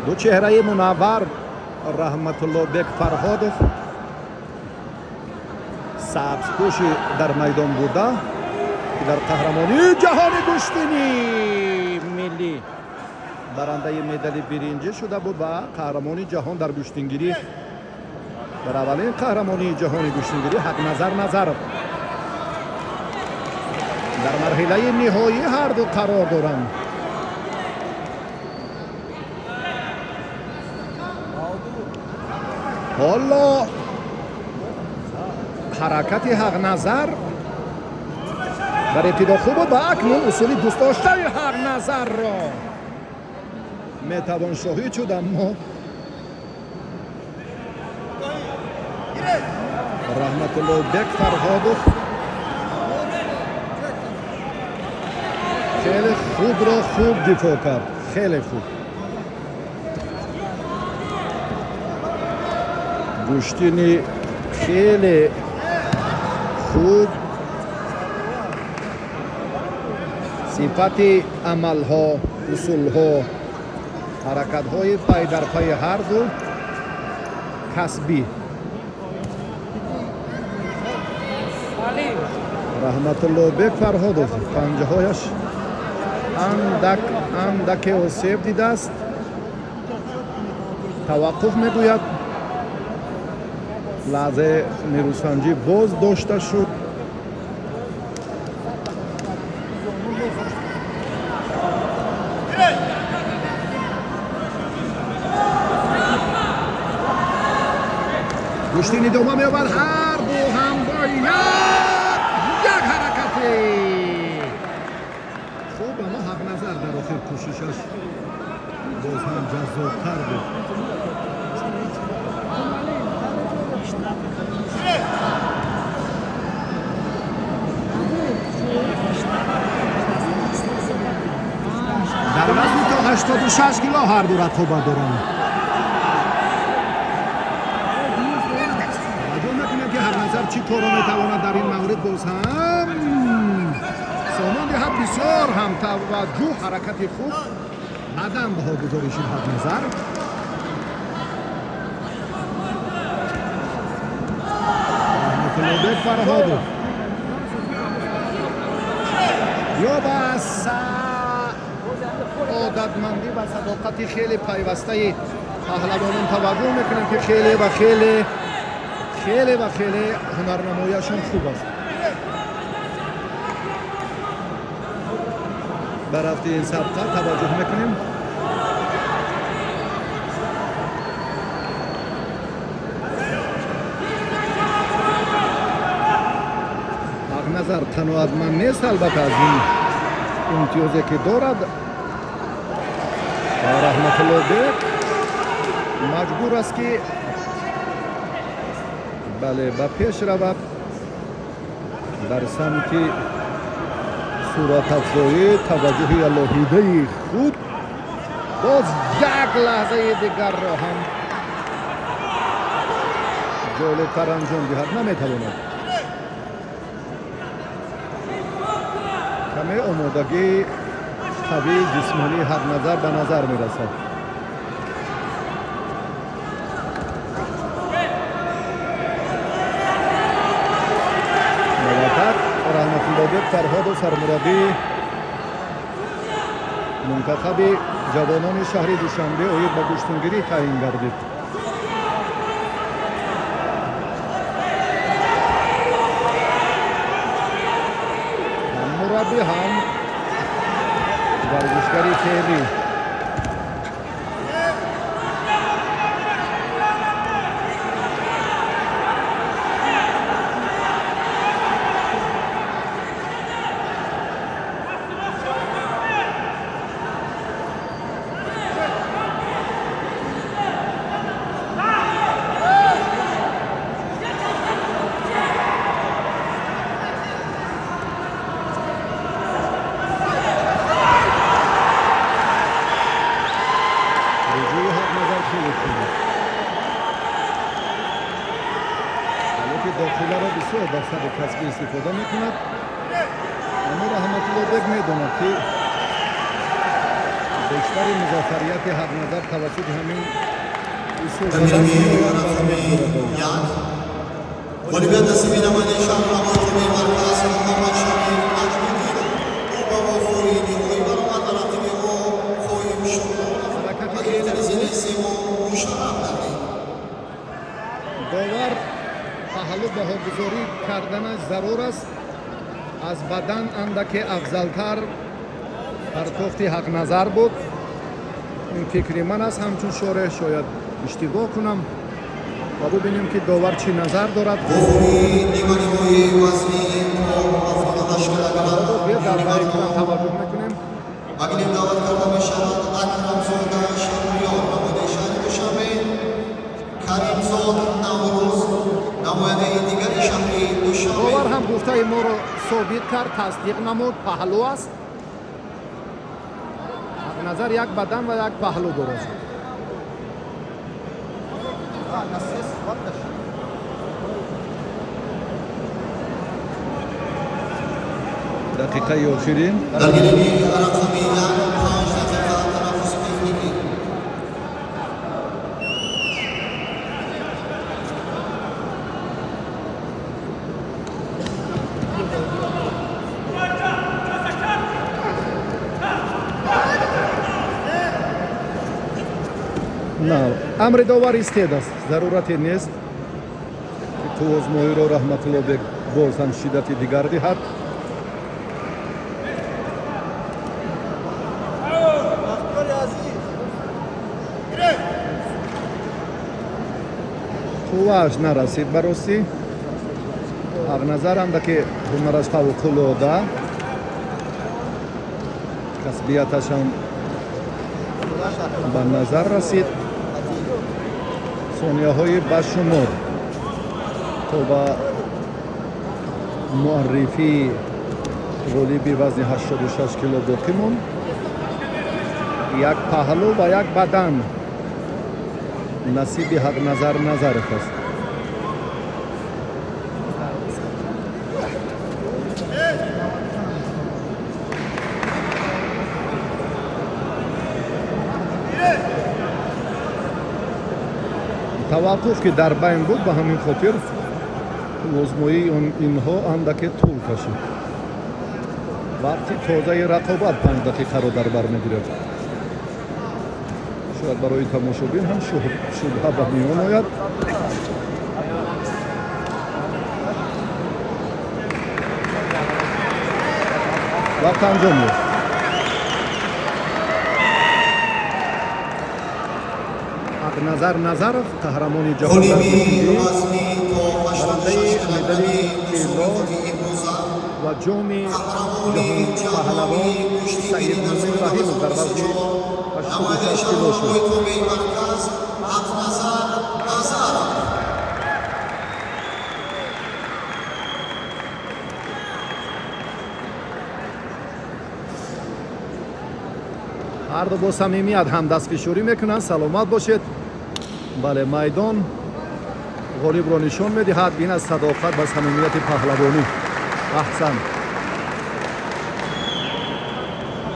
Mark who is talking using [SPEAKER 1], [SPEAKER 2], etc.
[SPEAKER 1] دو چهره منور رحمت الله بک فرهادов سبزپوشی در میدان بوده که در قهرمانی جهان گشتینی ملی برنده مدال برنجی شده بود و قهرمانی جهان در گشتینگیری در اولین قهرمانی جهانی گشتینگیری حق نظر در مرحله نهایی هر دو قرار دارند. حالا حرکت حق نظر در ابتدا خوب بود و اکنون اصولی دوست داشته حق نظر را میتوان شاهد شد، اما رحمت الله بک فرهادов خیلی خود را خوب دفاع کرد، خیلی خوب. گشتینی خیلی خوب صفت عملها، اصولها، حرکتهای پای در پای هر دو کسبی. رحمت الله بک فرهادов پنجهایش اندک آسیب دیده است، توقف میگوید. لحظه نیروسنجی باز داشته شد. گشتینی دوم می‌یابد، هر دو هم با یک حرکتی خوب، اما حق نظر در آخر کوششش باز هم جذاب‌تر بود. در وزن تا 86 کیلو هر دو رقابت دارند. توجه میکنیم که هر نظر چی کارا میتواند در این مورد باز هم سامان دهد. بسیار هم توجه، حرکت خوب، بعدم بها گذارش هر نظر. رحمت الله بک فرهادов یا بس عادتمندی و صداقت خیلی پیوسته پهلوانان توجه میکنیم که خیلی و خیلی هنرنماییشون خوب است. بر رفت این سبقه توجه میکنیم. حق نظر قناعتمند نیست البته از این امتیازی که دارد. رحمت الله بک مجبور است که بله با پیش رود در سمت صورت افزایی توجه الهیده خود. باز یک لحظه دیگر را هم جالب‌تر انجام دهد نمیتواند. کمی آمادگی قوی جسمانی حق نظر به نظر می رسد. موفق رحمت الله بک فرهادov سرمربی منتخب جوانان شهر دوشنبه اوید به گشتنگیری تعیین گردید. مربی هم ورزشکاری فعلی داخله را بسیار در سر کسبی استفاده میکند. اما رحمت الله بک میداند که بیشتر مظفریت حق نظر توسط همین
[SPEAKER 2] امیرمی رقمی یک غالبیت نصیبی نماینده شهر رقمی مرکز محمد شمیر اجمیری او با وفای نیروی برآمد و رقیب او خواهیم شد و گرفتن زیر سیمو مشرف کردیم.
[SPEAKER 1] داور پهلو بهاگذاری کردنش ضرور است. از بدن اندکی افضلتر پرتوخت حق نظر بود. این فکری من است. همچون شورش شاید اشتباه کنم و ببینیم که داور چی نظر دارد.
[SPEAKER 2] وفای نیمانی وزنی و 78 کیلوگرم
[SPEAKER 1] بیا در برای اکرام توجه میکنیم.
[SPEAKER 2] بگیریم دعوت کرده می شود اکرم زاده شهریار نماینده شهر دوشنبه، کریم زاد نوروز نماینده دیگر شهر دوشنبه.
[SPEAKER 1] داور هم گفته ما رو ثابت کرد، تصدیق نمود، پهلو است. حق نظر یک بدن و یک پهلو درست. دقیقه آخرین
[SPEAKER 2] درگیری رقمی یک 5 دقیقه تنفس تکنیکی.
[SPEAKER 1] نه، امر داور استعداد است. ضرورتی نیست که تو آزمایی را رحمت الله بیگ باز هم شدت دیگر دهد. خوش نرسید براستی. حق نظر اندکی هنرش فوق العاده، کسبیتش هم به نظر رسید. ثانیه های بشمار تا به معرفی غالیبی وزن 86 کیلو باقی موند. یک پهلو و یک بدن نصیب حق نظر است. توقف که در بین بود، به همین خاطر آزمایی اینها اندکی طول کشید. وقتی تازه رقابت 5 دقیقه را در بر میگیرد، شاید برای تماشابین هم شبهه به میان آید. وقت انجام میاد. حق نظر نظرов قهرمانی جهان
[SPEAKER 2] غالیبی وزنی تا 86
[SPEAKER 1] برنده مدال طلا
[SPEAKER 2] امروزه
[SPEAKER 1] و جام
[SPEAKER 2] قهرمانی
[SPEAKER 1] جهان پهلوان سید مومن رحیم در وزن
[SPEAKER 2] نماینده
[SPEAKER 1] 86
[SPEAKER 2] شهر
[SPEAKER 1] کیلو شد.
[SPEAKER 2] محیط مرکز حق نظر
[SPEAKER 1] هر دو با صمیمیت هم دستفشاری میکنن. سلامت باشید. بله، میدان غالب را نشان میدهد. این از صداقت و صمیمیت پهلوانی. احسن.